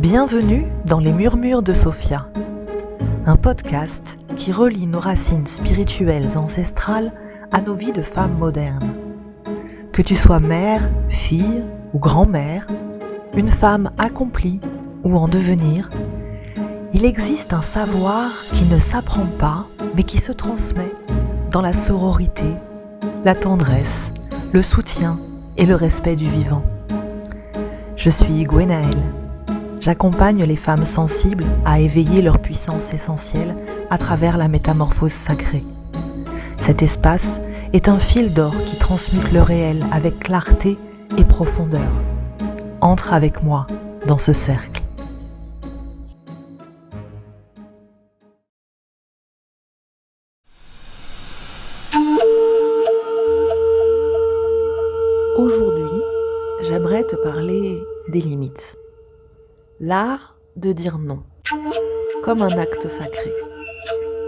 Bienvenue dans les Murmures de Sophia, un podcast qui relie nos racines spirituelles ancestrales à nos vies de femmes modernes. Que tu sois mère, fille ou grand-mère, une femme accomplie ou en devenir, il existe un savoir qui ne s'apprend pas mais qui se transmet dans la sororité, la tendresse, le soutien et le respect du vivant. Je suis Gwenaëlle. J'accompagne les femmes sensibles à éveiller leur puissance essentielle à travers la métamorphose sacrée. Cet espace est un fil d'or qui transmute le réel avec clarté et profondeur. Entre avec moi dans ce cercle. Aujourd'hui, j'aimerais te parler des limites. L'art de dire non, comme un acte sacré,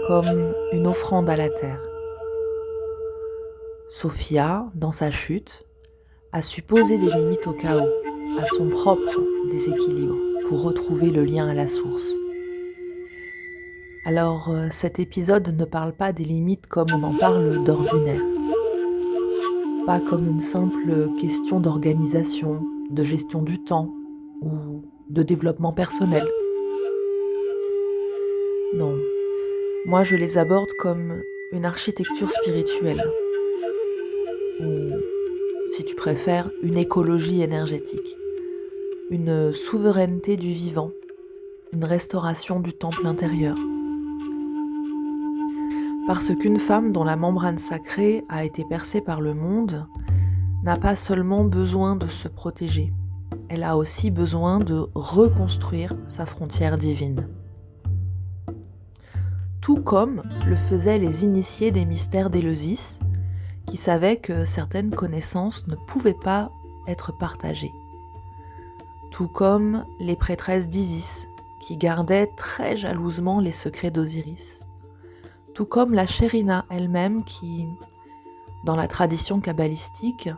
comme une offrande à la terre. Sophia, dans sa chute, a su poser des limites au chaos, à son propre déséquilibre, pour retrouver le lien à la source. Alors, cet épisode ne parle pas des limites comme on en parle d'ordinaire, pas comme une simple question d'organisation, de gestion du temps ou de développement personnel. Non, moi je les aborde comme une architecture spirituelle, ou si tu préfères, une écologie énergétique, une souveraineté du vivant, une restauration du temple intérieur. Parce qu'une femme dont la membrane sacrée a été percée par le monde n'a pas seulement besoin de se protéger, elle a aussi besoin de reconstruire sa frontière divine. Tout comme le faisaient les initiés des mystères d'Éleusis, qui savaient que certaines connaissances ne pouvaient pas être partagées. Tout comme les prêtresses d'Isis, qui gardaient très jalousement les secrets d'Osiris. Tout comme la Chérina elle-même qui, dans la tradition kabbalistique,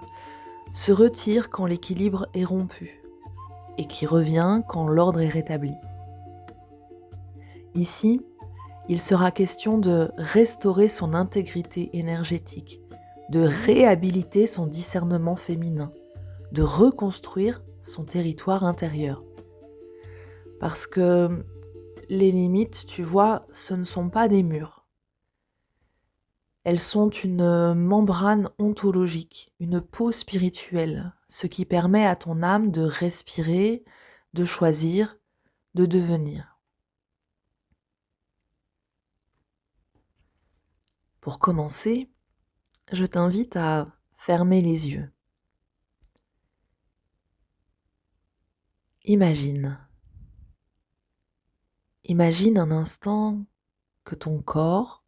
se retire quand l'équilibre est rompu et qui revient quand l'ordre est rétabli. Ici, il sera question de restaurer son intégrité énergétique, de réhabiliter son discernement féminin, de reconstruire son territoire intérieur. Parce que les limites, tu vois, ce ne sont pas des murs. Elles sont une membrane ontologique, une peau spirituelle, ce qui permet à ton âme de respirer, de choisir, de devenir. Pour commencer, je t'invite à fermer les yeux. Imagine un instant que ton corps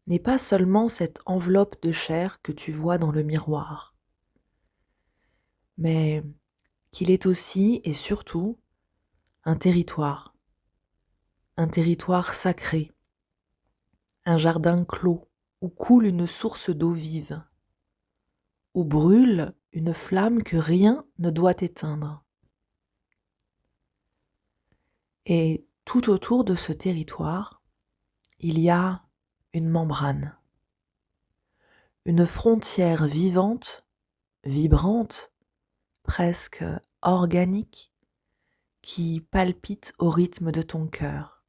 n'est pas seulement cette enveloppe de chair que tu vois dans le miroir, mais qu'il est aussi et surtout un territoire sacré, un jardin clos où coule une source d'eau vive, où brûle une flamme que rien ne doit éteindre. Et tout autour de ce territoire, il y a une membrane, une frontière vivante, vibrante, presque organique, qui palpite au rythme de ton cœur.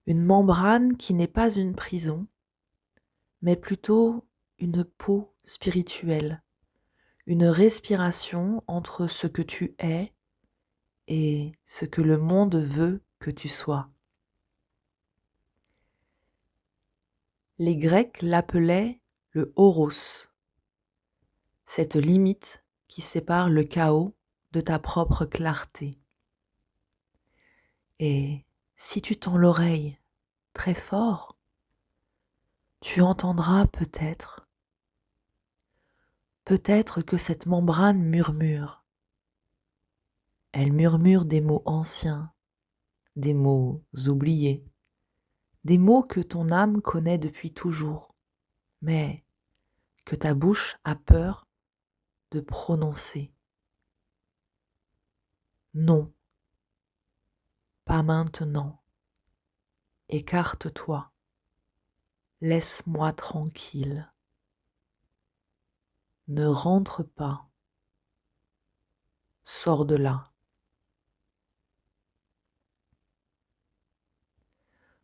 Une membrane qui n'est pas une prison, mais plutôt une peau spirituelle, une respiration entre ce que tu es et ce que le monde veut que tu sois. Les Grecs l'appelaient le horos, cette limite qui sépare le chaos de ta propre clarté. Et si tu tends l'oreille très fort, tu entendras peut-être que cette membrane murmure. Elle murmure des mots anciens, des mots oubliés, des mots que ton âme connaît depuis toujours, mais que ta bouche a peur de prononcer. Non, pas maintenant. Écarte-toi. Laisse-moi tranquille. Ne rentre pas. Sors de là.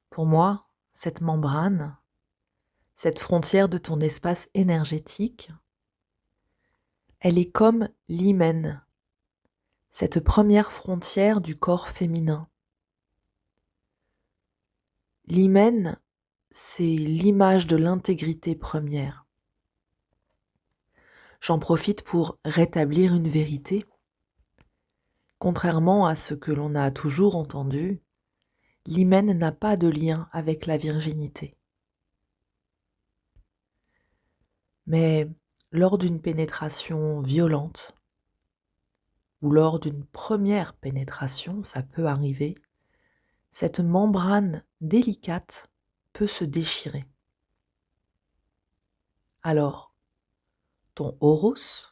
Pour moi, cette membrane, cette frontière de ton espace énergétique, elle est comme l'hymen, cette première frontière du corps féminin. L'hymen, c'est l'image de l'intégrité première. J'en profite pour rétablir une vérité. Contrairement à ce que l'on a toujours entendu, l'hymen n'a pas de lien avec la virginité. Mais lors d'une pénétration violente, ou lors d'une première pénétration, ça peut arriver, cette membrane délicate peut se déchirer. Alors, ton horos,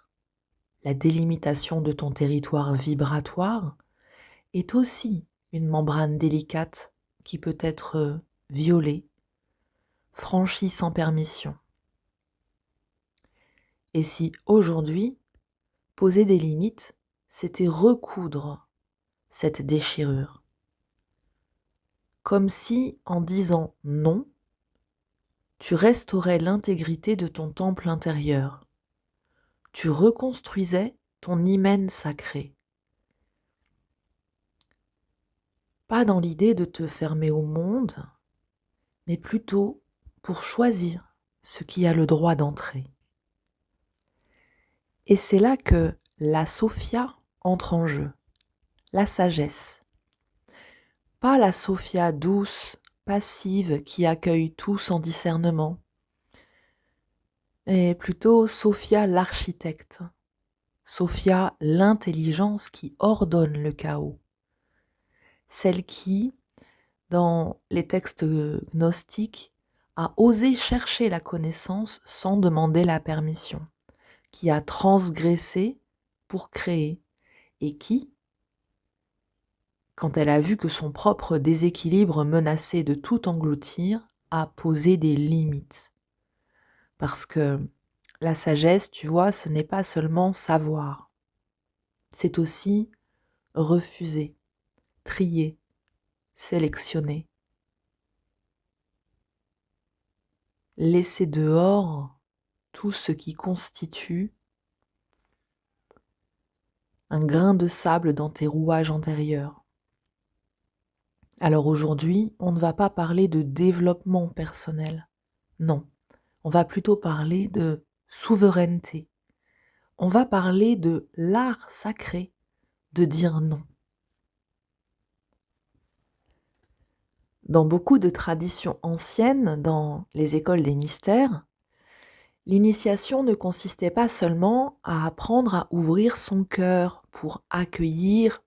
la délimitation de ton territoire vibratoire, est aussi une membrane délicate qui peut être violée, franchie sans permission. Et si aujourd'hui, poser des limites, c'était recoudre cette déchirure, comme si, en disant non, tu restaurais l'intégrité de ton temple intérieur, tu reconstruisais ton hymen sacré. Pas dans l'idée de te fermer au monde, mais plutôt pour choisir ce qui a le droit d'entrer. Et c'est là que la Sophia entre en jeu, la sagesse. Pas la Sophia douce, passive, qui accueille tout sans discernement, mais plutôt Sophia l'architecte, Sophia l'intelligence qui ordonne le chaos, celle qui, dans les textes gnostiques, a osé chercher la connaissance sans demander la permission, qui a transgressé pour créer et qui, quand elle a vu que son propre déséquilibre menaçait de tout engloutir, a posé des limites. Parce que la sagesse, tu vois, ce n'est pas seulement savoir, c'est aussi refuser, trier, sélectionner, laisser dehors tout ce qui constitue un grain de sable dans tes rouages antérieurs. Alors aujourd'hui, on ne va pas parler de développement personnel, non, on va plutôt parler de souveraineté. On va parler de l'art sacré de dire non. Dans beaucoup de traditions anciennes, dans les écoles des mystères, l'initiation ne consistait pas seulement à apprendre à ouvrir son cœur pour accueillir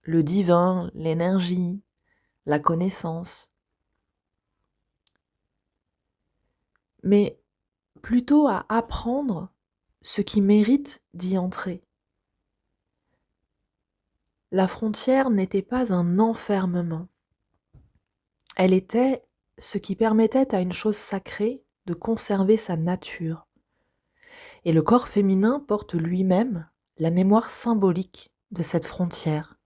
le divin, l'énergie, la connaissance, mais plutôt à apprendre ce qui mérite d'y entrer. La frontière n'était pas un enfermement. Elle était ce qui permettait à une chose sacrée de conserver sa nature. Et le corps féminin porte lui-même la mémoire symbolique de cette frontière.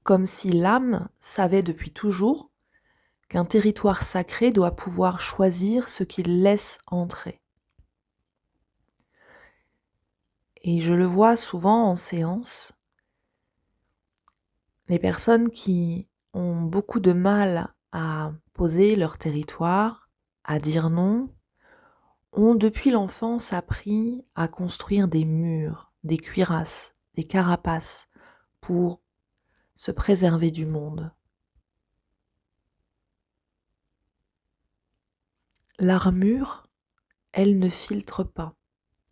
Comme si l'âme savait depuis toujours qu'un territoire sacré doit pouvoir choisir ce qu'il laisse entrer. Et je le vois souvent en séance, les personnes qui ont beaucoup de mal à poser leur territoire, à dire non, ont depuis l'enfance appris à construire des murs, des cuirasses, des carapaces pour se préserver du monde. L'armure, elle ne filtre pas.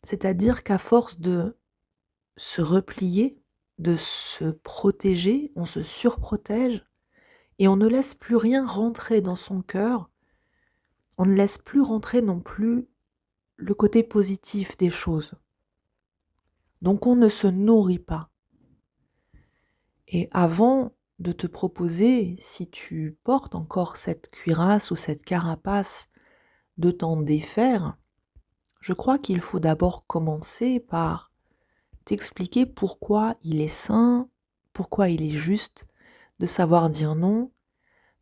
C'est-à-dire qu'à force de se replier, de se protéger, on se surprotège et on ne laisse plus rien rentrer dans son cœur. On ne laisse plus rentrer non plus le côté positif des choses. Donc on ne se nourrit pas. Et avant de te proposer, si tu portes encore cette cuirasse ou cette carapace, de t'en défaire, je crois qu'il faut d'abord commencer par t'expliquer pourquoi il est sain, pourquoi il est juste de savoir dire non,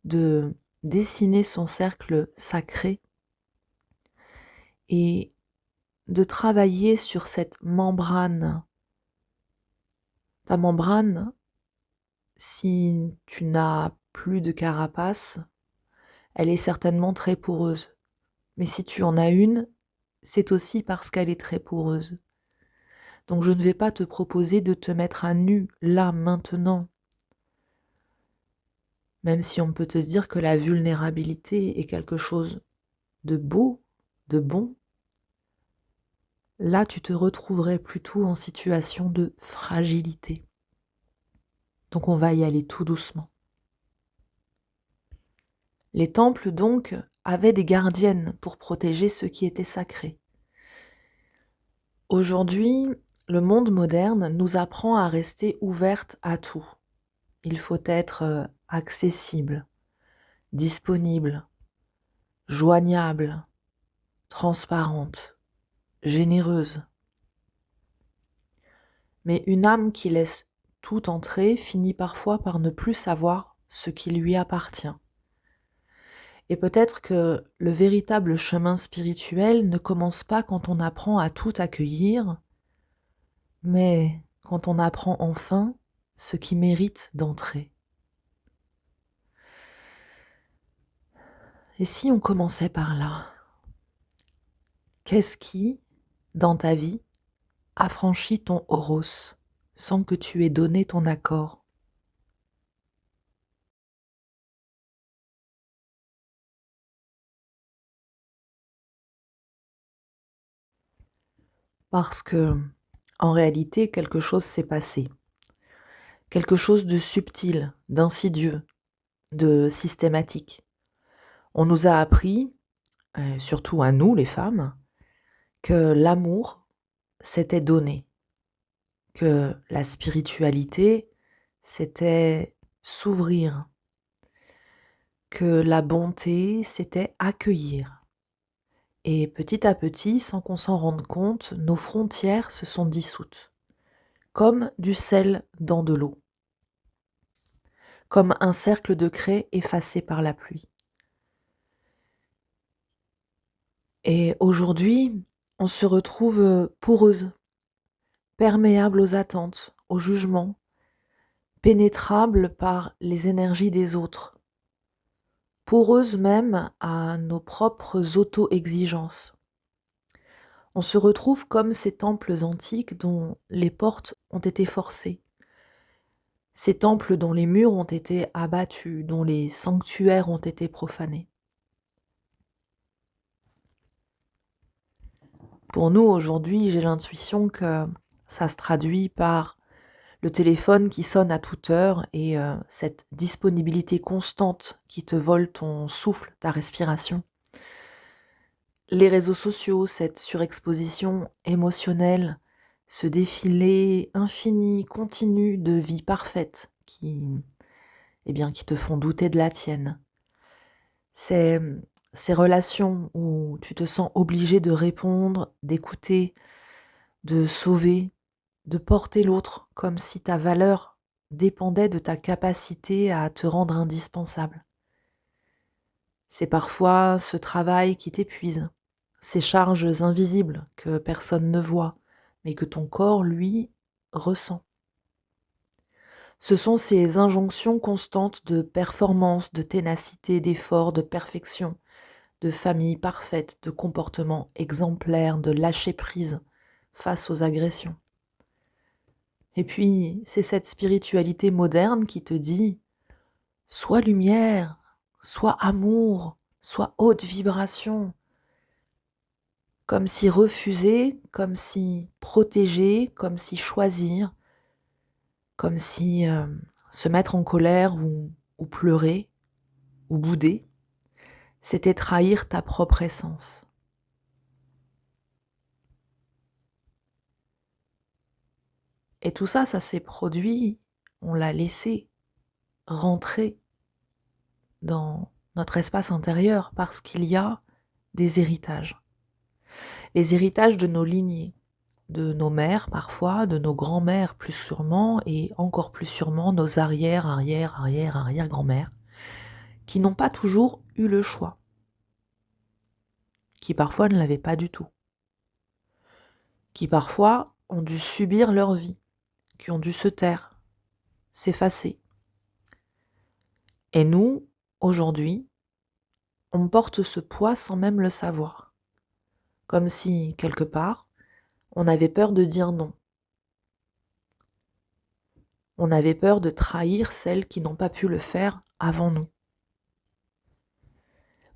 de dessiner son cercle sacré et de travailler sur cette membrane. Ta membrane, si tu n'as plus de carapace, elle est certainement très poreuse. Mais si tu en as une, c'est aussi parce qu'elle est très poreuse. Donc je ne vais pas te proposer de te mettre à nu là, maintenant, même si on peut te dire que la vulnérabilité est quelque chose de beau, de bon. Là, tu te retrouverais plutôt en situation de fragilité. Donc on va y aller tout doucement. Les temples, donc, avaient des gardiennes pour protéger ce qui était sacré. Aujourd'hui, le monde moderne nous apprend à rester ouverte à tout. Il faut être accessible, disponible, joignable, transparente, généreuse. Mais une âme qui laisse tout entrer finit parfois par ne plus savoir ce qui lui appartient. Et peut-être que le véritable chemin spirituel ne commence pas quand on apprend à tout accueillir, mais quand on apprend enfin ce qui mérite d'entrer. Et si on commençait par là? Qu'est-ce qui, dans ta vie, a franchi ton Horos sans que tu aies donné ton accord? Parce que, en réalité, quelque chose s'est passé. Quelque chose de subtil, d'insidieux, de systématique. On nous a appris, surtout à nous les femmes, que l'amour, c'était donner, que la spiritualité, c'était s'ouvrir, que la bonté, c'était accueillir. Et petit à petit, sans qu'on s'en rende compte, nos frontières se sont dissoutes, comme du sel dans de l'eau, comme un cercle de craie effacé par la pluie. Et aujourd'hui, on se retrouve poreuse, perméable aux attentes, aux jugements, pénétrable par les énergies des autres, poreuse même à nos propres auto-exigences. On se retrouve comme ces temples antiques dont les portes ont été forcées, ces temples dont les murs ont été abattus, dont les sanctuaires ont été profanés. Pour nous, aujourd'hui, j'ai l'intuition que ça se traduit par le téléphone qui sonne à toute heure et cette disponibilité constante qui te vole ton souffle, ta respiration. Les réseaux sociaux, cette surexposition émotionnelle, ce défilé infini, continu de vie parfaite qui te font douter de la tienne. Ces relations où tu te sens obligé de répondre, d'écouter, de sauver, de porter l'autre comme si ta valeur dépendait de ta capacité à te rendre indispensable. C'est parfois ce travail qui t'épuise, ces charges invisibles que personne ne voit, mais que ton corps, lui, ressent. Ce sont ces injonctions constantes de performance, de ténacité, d'effort, de perfection, de famille parfaite, de comportement exemplaire, de lâcher prise face aux agressions. Et puis, c'est cette spiritualité moderne qui te dit « Sois lumière, sois amour, sois haute vibration », comme si refuser, comme si protéger, comme si choisir, comme si se mettre en colère ou pleurer ou bouder, c'était trahir ta propre essence. Et tout ça, ça s'est produit, on l'a laissé rentrer dans notre espace intérieur parce qu'il y a des héritages. Les héritages de nos lignées, de nos mères parfois, de nos grands-mères plus sûrement, et encore plus sûrement nos arrière, arrière, arrière, arrière-grand-mères, qui n'ont pas toujours eu le choix, qui parfois ne l'avaient pas du tout, qui parfois ont dû subir leur vie, qui ont dû se taire, s'effacer. Et nous, aujourd'hui, on porte ce poids sans même le savoir, comme si, quelque part, on avait peur de dire non. On avait peur de trahir celles qui n'ont pas pu le faire avant nous.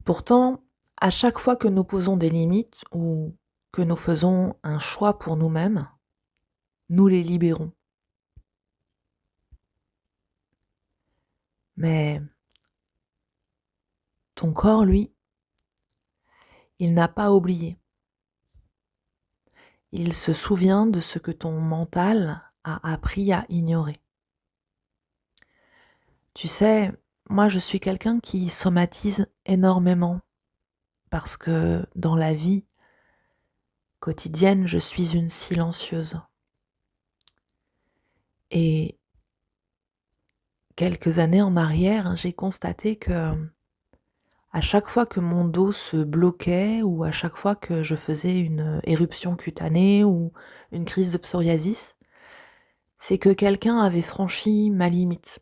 Pourtant, à chaque fois que nous posons des limites ou que nous faisons un choix pour nous-mêmes, nous les libérons. Mais ton corps, lui, il n'a pas oublié. Il se souvient de ce que ton mental a appris à ignorer. Tu sais, moi je suis quelqu'un qui somatise énormément parce que dans la vie quotidienne, je suis une silencieuse. Et quelques années en arrière, j'ai constaté que à chaque fois que mon dos se bloquait ou à chaque fois que je faisais une éruption cutanée ou une crise de psoriasis, c'est que quelqu'un avait franchi ma limite.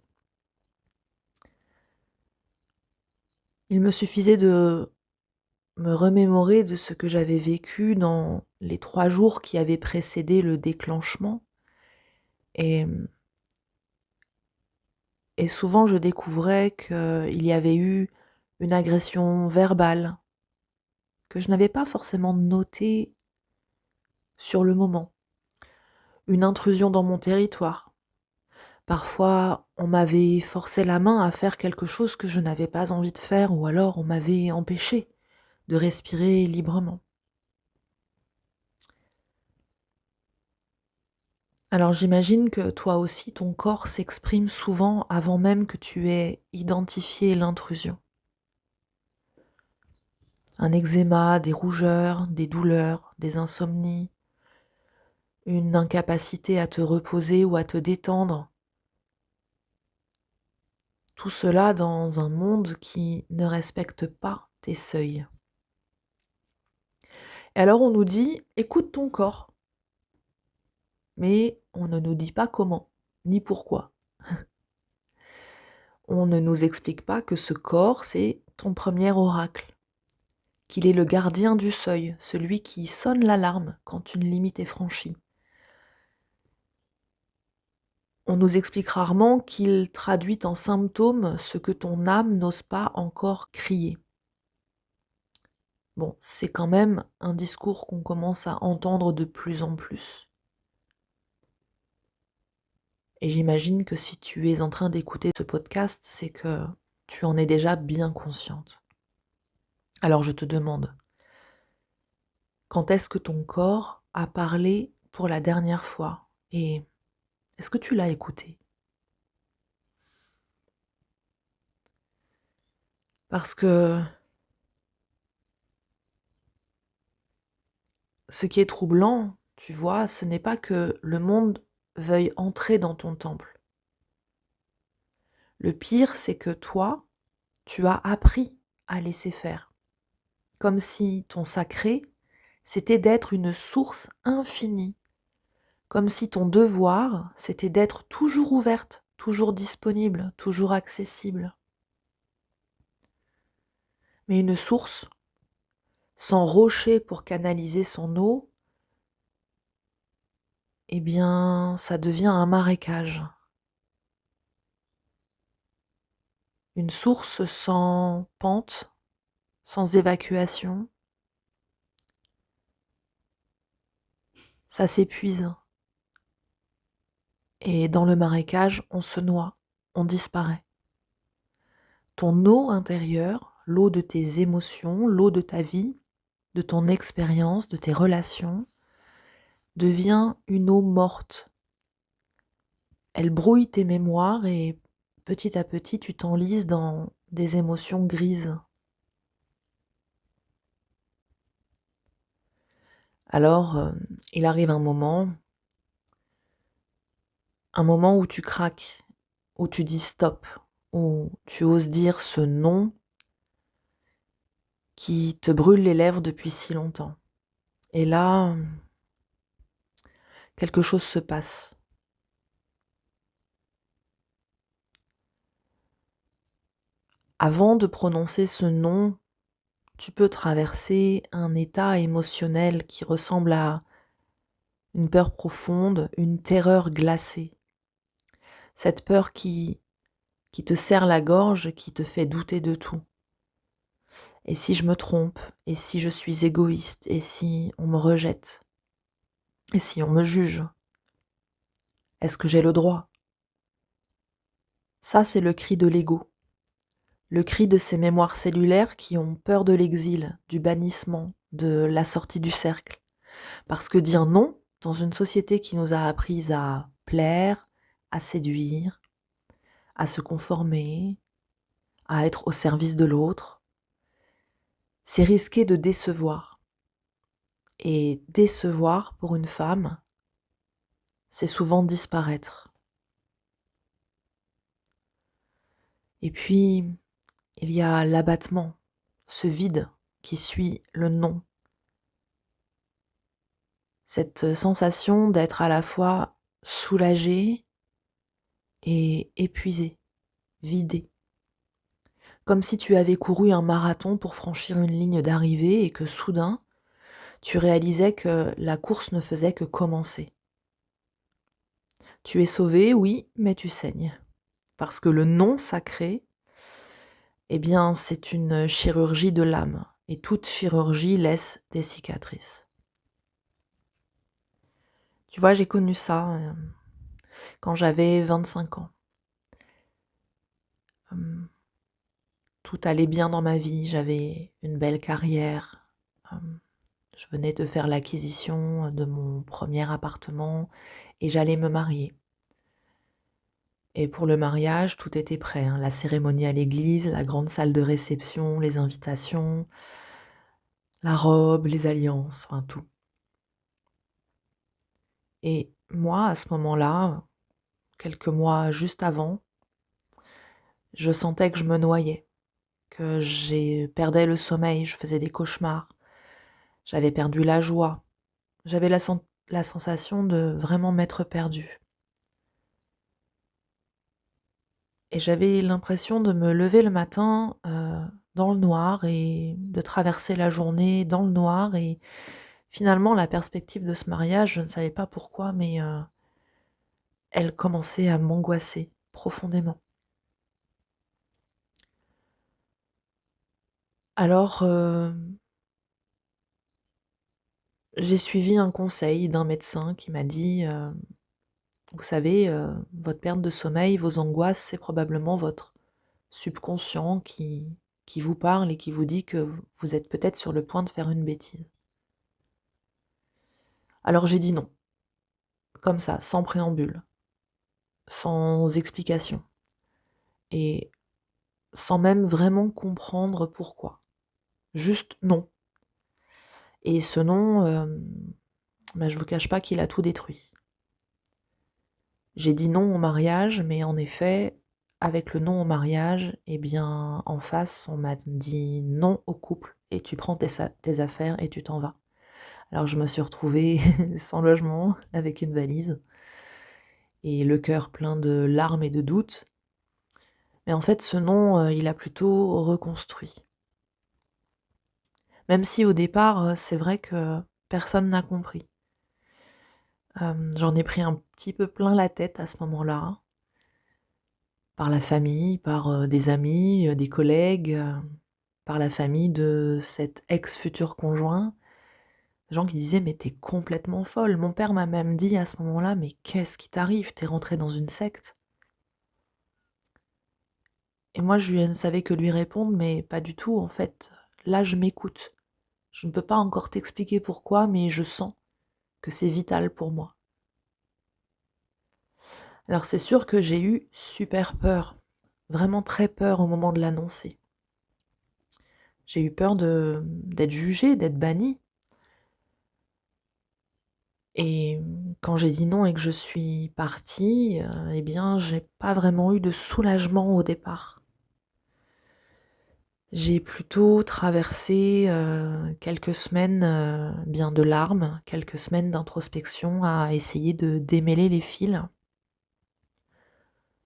Il me suffisait de me remémorer de ce que j'avais vécu dans les 3 jours qui avaient précédé le déclenchement et et souvent je découvrais qu'il y avait eu une agression verbale que je n'avais pas forcément notée sur le moment, une intrusion dans mon territoire. Parfois, on m'avait forcé la main à faire quelque chose que je n'avais pas envie de faire ou alors on m'avait empêché de respirer librement. Alors j'imagine que toi aussi, ton corps s'exprime souvent avant même que tu aies identifié l'intrusion. Un eczéma, des rougeurs, des douleurs, des insomnies, une incapacité à te reposer ou à te détendre. Tout cela dans un monde qui ne respecte pas tes seuils. Et alors on nous dit, écoute ton corps, mais on ne nous dit pas comment, ni pourquoi. On ne nous explique pas que ce corps, c'est ton premier oracle, qu'il est le gardien du seuil, celui qui sonne l'alarme quand une limite est franchie. On nous explique rarement qu'il traduit en symptômes ce que ton âme n'ose pas encore crier. Bon, c'est quand même un discours qu'on commence à entendre de plus en plus. Et j'imagine que si tu es en train d'écouter ce podcast, c'est que tu en es déjà bien consciente. Alors je te demande, quand est-ce que ton corps a parlé pour la dernière fois? Et est-ce que tu l'as écouté? Parce que ce qui est troublant, tu vois, ce n'est pas que le monde veuille entrer dans ton temple. Le pire, c'est que toi, tu as appris à laisser faire. Comme si ton sacré, c'était d'être une source infinie. Comme si ton devoir, c'était d'être toujours ouverte, toujours disponible, toujours accessible. Mais une source, sans rocher pour canaliser son eau, eh bien, ça devient un marécage. Une source sans pente, sans évacuation, ça s'épuise. Et dans le marécage, on se noie, on disparaît. Ton eau intérieure, l'eau de tes émotions, l'eau de ta vie, de ton expérience, de tes relations, devient une eau morte. elle brouille tes mémoires et petit à petit, tu t'enlises dans des émotions grises. Alors, il arrive un moment où tu craques, où tu dis stop, où tu oses dire ce non qui te brûle les lèvres depuis si longtemps. Et là, quelque chose se passe. Avant de prononcer ce non, tu peux traverser un état émotionnel qui ressemble à une peur profonde, une terreur glacée. Cette peur qui te serre la gorge, qui te fait douter de tout. Et si je me trompe? Et si je suis égoïste? Et si on me rejette? Et si on me juge? Est-ce que j'ai le droit? Ça, c'est le cri de l'ego. Le cri de ces mémoires cellulaires qui ont peur de l'exil, du bannissement, de la sortie du cercle. Parce que dire non, dans une société qui nous a appris à plaire, à séduire, à se conformer, à être au service de l'autre, c'est risquer de décevoir. Et décevoir pour une femme, c'est souvent disparaître. Et puis, il y a l'abattement, ce vide qui suit le non. Cette sensation d'être à la fois soulagé et épuisé, vidé. Comme si tu avais couru un marathon pour franchir une ligne d'arrivée et que soudain, tu réalisais que la course ne faisait que commencer. Tu es sauvé, oui, mais tu saignes. Parce que le non sacré, eh bien, c'est une chirurgie de l'âme. Et toute chirurgie laisse des cicatrices. Tu vois, j'ai connu ça quand j'avais 25 ans. Tout allait bien dans ma vie, j'avais une belle carrière. Je venais de faire l'acquisition de mon premier appartement et j'allais me marier. Et pour le mariage, tout était prêt, hein. La cérémonie à l'église, la grande salle de réception, les invitations, la robe, les alliances, enfin tout. Et moi, à ce moment-là, quelques mois juste avant, je sentais que je me noyais, que perdais le sommeil, je faisais des cauchemars, j'avais perdu la joie, j'avais la sensation de vraiment m'être perdue. Et j'avais l'impression de me lever le matin, dans le noir et de traverser la journée dans le noir et finalement la perspective de ce mariage, je ne savais pas pourquoi, mais elle commençait à m'angoisser profondément. Alors, j'ai suivi un conseil d'un médecin qui m'a dit, «Vous savez, votre perte de sommeil, vos angoisses, c'est probablement votre subconscient qui vous parle et qui vous dit que vous êtes peut-être sur le point de faire une bêtise». Alors j'ai dit non, comme ça, sans préambule, sans explication et sans même vraiment comprendre pourquoi. Juste non. Et ce non, je vous cache pas qu'il a tout détruit. J'ai dit non au mariage, mais en effet, avec le non au mariage, eh bien, en face, on m'a dit non au couple et tu prends tes affaires et tu t'en vas. Alors je me suis retrouvée sans logement, avec une valise et le cœur plein de larmes et de doutes. Mais en fait, ce non, il a plutôt reconstruit. Même si au départ, c'est vrai que personne n'a compris. J'en ai pris un petit peu plein la tête à ce moment-là, par la famille, par, des amis, des collègues, par la famille de cet ex-futur conjoint. Des gens qui disaient: «Mais tu es complètement folle». Mon père m'a même dit à ce moment-là: «Mais qu'est-ce qui t'arrive? Tu es rentrée dans une secte?» Et moi je ne savais que lui répondre: «Mais pas du tout en fait, là je m'écoute. Je ne peux pas encore t'expliquer pourquoi, mais je sens que c'est vital pour moi». Alors c'est sûr que j'ai eu super peur, vraiment très peur au moment de l'annoncer. J'ai eu peur d'être jugée, d'être bannie. Et quand j'ai dit non et que je suis partie, eh bien, j'ai pas vraiment eu de soulagement au départ. J'ai plutôt traversé, quelques semaines, bien de larmes, quelques semaines d'introspection à essayer de démêler les fils,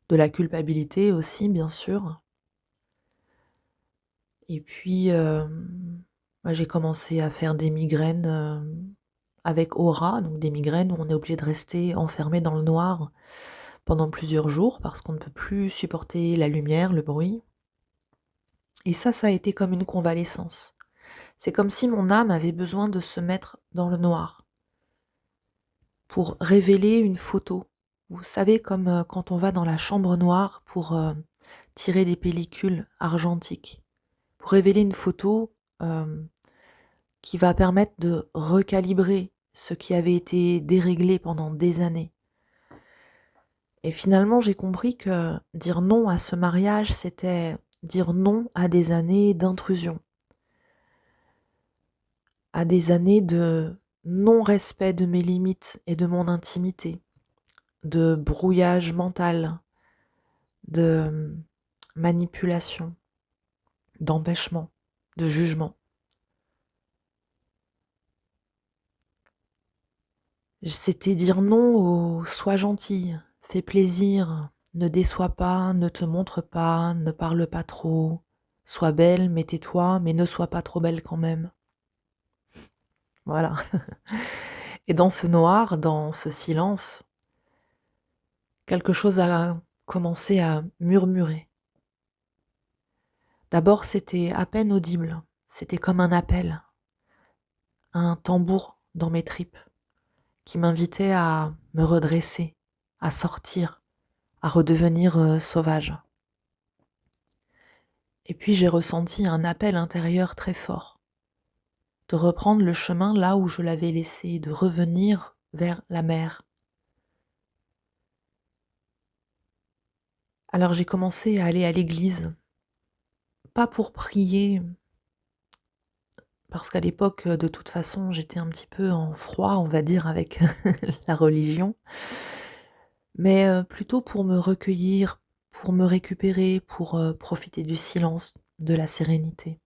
de la culpabilité aussi bien sûr. Et puis, bah, j'ai commencé à faire des migraines, avec aura, donc des migraines où on est obligé de rester enfermé dans le noir pendant plusieurs jours parce qu'on ne peut plus supporter la lumière, le bruit. Et ça a été comme une convalescence. C'est comme si mon âme avait besoin de se mettre dans le noir pour révéler une photo. Vous savez, comme quand on va dans la chambre noire pour tirer des pellicules argentiques, pour révéler une photo euh, qui va permettre de recalibrer ce qui avait été déréglé pendant des années. Et finalement, j'ai compris que dire non à ce mariage, c'était dire non à des années d'intrusion, à des années de non-respect de mes limites et de mon intimité, de brouillage mental, de manipulation, d'empêchement, de jugement. C'était dire non au sois gentille, fais plaisir, ne déçois pas, ne te montre pas, ne parle pas trop, sois belle, mais tais-toi, mais ne sois pas trop belle quand même. Voilà. Et dans ce noir, dans ce silence, quelque chose a commencé à murmurer. D'abord, c'était à peine audible, c'était comme un appel, un tambour dans mes tripes qui m'invitait à me redresser, à sortir, à redevenir sauvage. Et puis j'ai ressenti un appel intérieur très fort, de reprendre le chemin là où je l'avais laissé, de revenir vers la mer. Alors j'ai commencé à aller à l'église, pas pour prier, parce qu'à l'époque, de toute façon, j'étais un petit peu en froid, on va dire, avec la religion, mais plutôt pour me recueillir, pour me récupérer, pour profiter du silence, de la sérénité.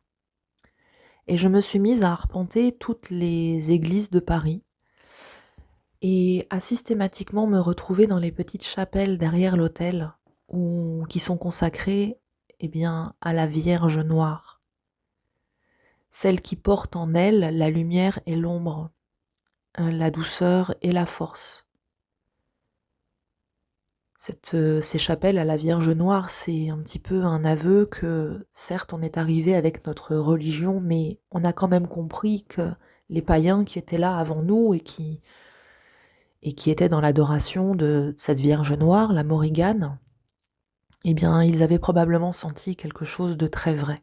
Et je me suis mise à arpenter toutes les églises de Paris et à systématiquement me retrouver dans les petites chapelles derrière l'autel qui sont consacrées, eh bien, à la Vierge noire, celle qui porte en elle la lumière et l'ombre, la douceur et la force. Ces chapelles à la Vierge noire, c'est un petit peu un aveu que, certes, on est arrivé avec notre religion, mais on a quand même compris que les païens qui étaient là avant nous et qui étaient dans l'adoration de cette Vierge noire, la Morigane, eh bien, ils avaient probablement senti quelque chose de très vrai.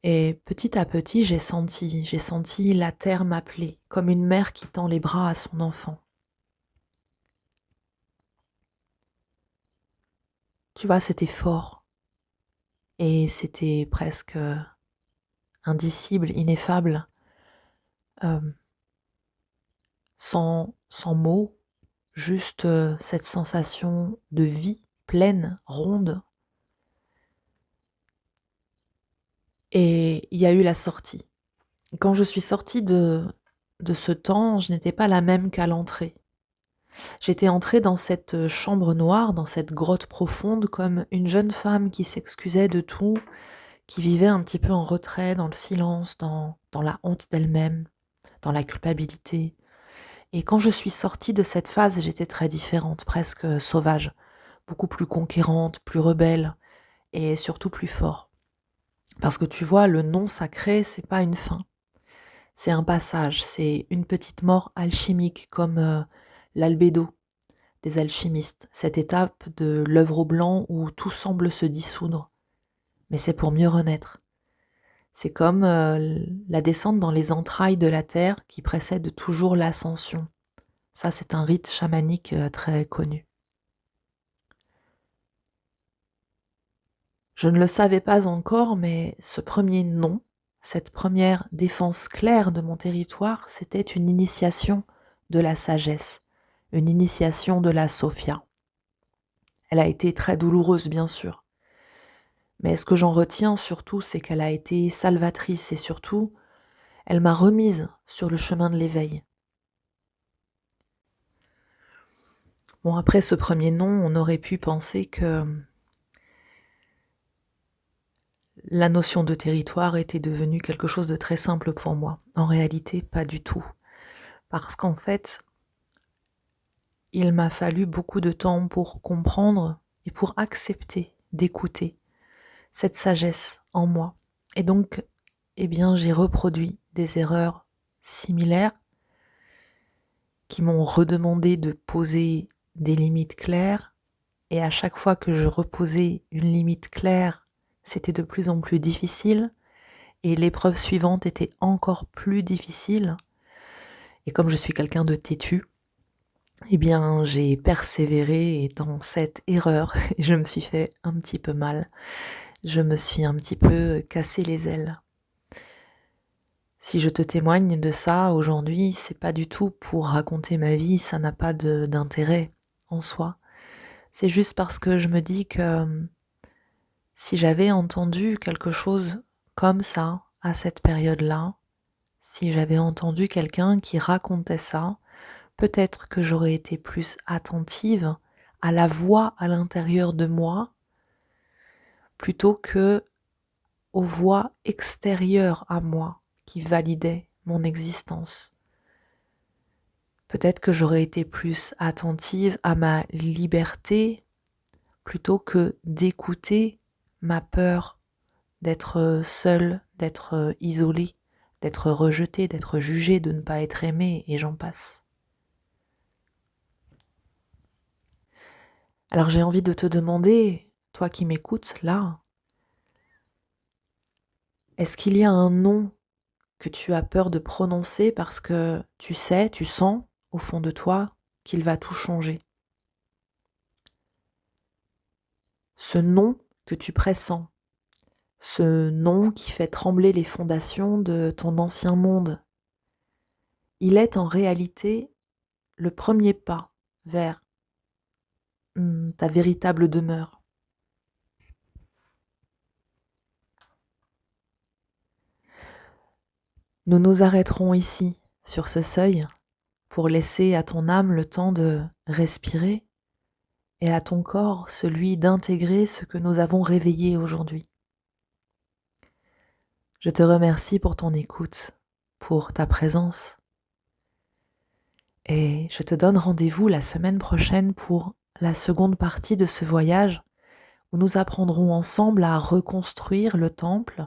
Et petit à petit, j'ai senti la terre m'appeler, comme une mère qui tend les bras à son enfant. Tu vois, c'était fort et c'était presque indicible, ineffable, euh, sans mots, juste cette sensation de vie pleine, ronde. Et il y a eu la sortie. Quand je suis sortie de ce temps, je n'étais pas la même qu'à l'entrée. J'étais entrée dans cette chambre noire, dans cette grotte profonde, comme une jeune femme qui s'excusait de tout, qui vivait un petit peu en retrait, dans le silence, dans la honte d'elle-même, dans la culpabilité. Et quand je suis sortie de cette phase, j'étais très différente, presque sauvage, beaucoup plus conquérante, plus rebelle et surtout plus fort. Parce que tu vois, le non sacré, c'est pas une fin. C'est un passage, c'est une petite mort alchimique comme l'albédo des alchimistes, cette étape de l'œuvre au blanc où tout semble se dissoudre, mais c'est pour mieux renaître. C'est comme la descente dans les entrailles de la terre qui précède toujours l'ascension Ça, c'est un rite chamanique très connu. Je ne le savais pas encore, mais ce premier non, cette première défense claire de mon territoire, c'était une initiation de la sagesse, une initiation de la Sophia. Elle a été très douloureuse, bien sûr. Mais ce que j'en retiens surtout, c'est qu'elle a été salvatrice et surtout, elle m'a remise sur le chemin de l'éveil. Bon, après ce premier non, on aurait pu penser que la notion de territoire était devenue quelque chose de très simple pour moi. En réalité, pas du tout. Parce qu'en fait, il m'a fallu beaucoup de temps pour comprendre et pour accepter d'écouter cette sagesse en moi. Et donc, eh bien, j'ai reproduit des erreurs similaires qui m'ont redemandé de poser des limites claires. Et à chaque fois que je reposais une limite claire, c'était de plus en plus difficile. Et l'épreuve suivante était encore plus difficile. Et comme je suis quelqu'un de têtu, eh bien, j'ai persévéré dans cette erreur et je me suis fait un petit peu mal. Je me suis un petit peu cassé les ailes. Si je te témoigne de ça aujourd'hui, c'est pas du tout pour raconter ma vie, ça n'a pas d'intérêt en soi. C'est juste parce que je me dis que si j'avais entendu quelque chose comme ça à cette période-là, si j'avais entendu quelqu'un qui racontait ça, peut-être que j'aurais été plus attentive à la voix à l'intérieur de moi plutôt que aux voix extérieures à moi qui validaient mon existence. Peut-être que j'aurais été plus attentive à ma liberté plutôt que d'écouter ma peur d'être seule, d'être isolée, d'être rejetée, d'être jugée, de ne pas être aimée, et j'en passe. Alors j'ai envie de te demander, toi qui m'écoutes là, est-ce qu'il y a un nom que tu as peur de prononcer parce que tu sais, tu sens au fond de toi qu'il va tout changer? Ce nom que tu pressens, ce nom qui fait trembler les fondations de ton ancien monde, il est en réalité le premier pas vers ta véritable demeure. Nous nous arrêterons ici, sur ce seuil, pour laisser à ton âme le temps de respirer et à ton corps celui d'intégrer ce que nous avons réveillé aujourd'hui. Je te remercie pour ton écoute, pour ta présence, et je te donne rendez-vous la semaine prochaine pour la seconde partie de ce voyage où nous apprendrons ensemble à reconstruire le temple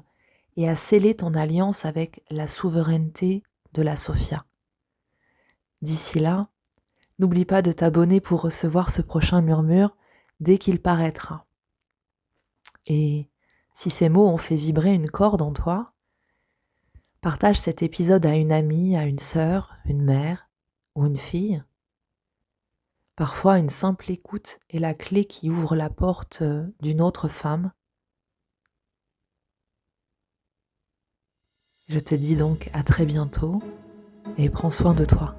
et à sceller ton alliance avec la souveraineté de la Sophia. D'ici là, n'oublie pas de t'abonner pour recevoir ce prochain murmure dès qu'il paraîtra. Et si ces mots ont fait vibrer une corde en toi, partage cet épisode à une amie, à une sœur, une mère ou une fille. Parfois, une simple écoute est la clé qui ouvre la porte d'une autre femme. Je te dis donc à très bientôt et prends soin de toi.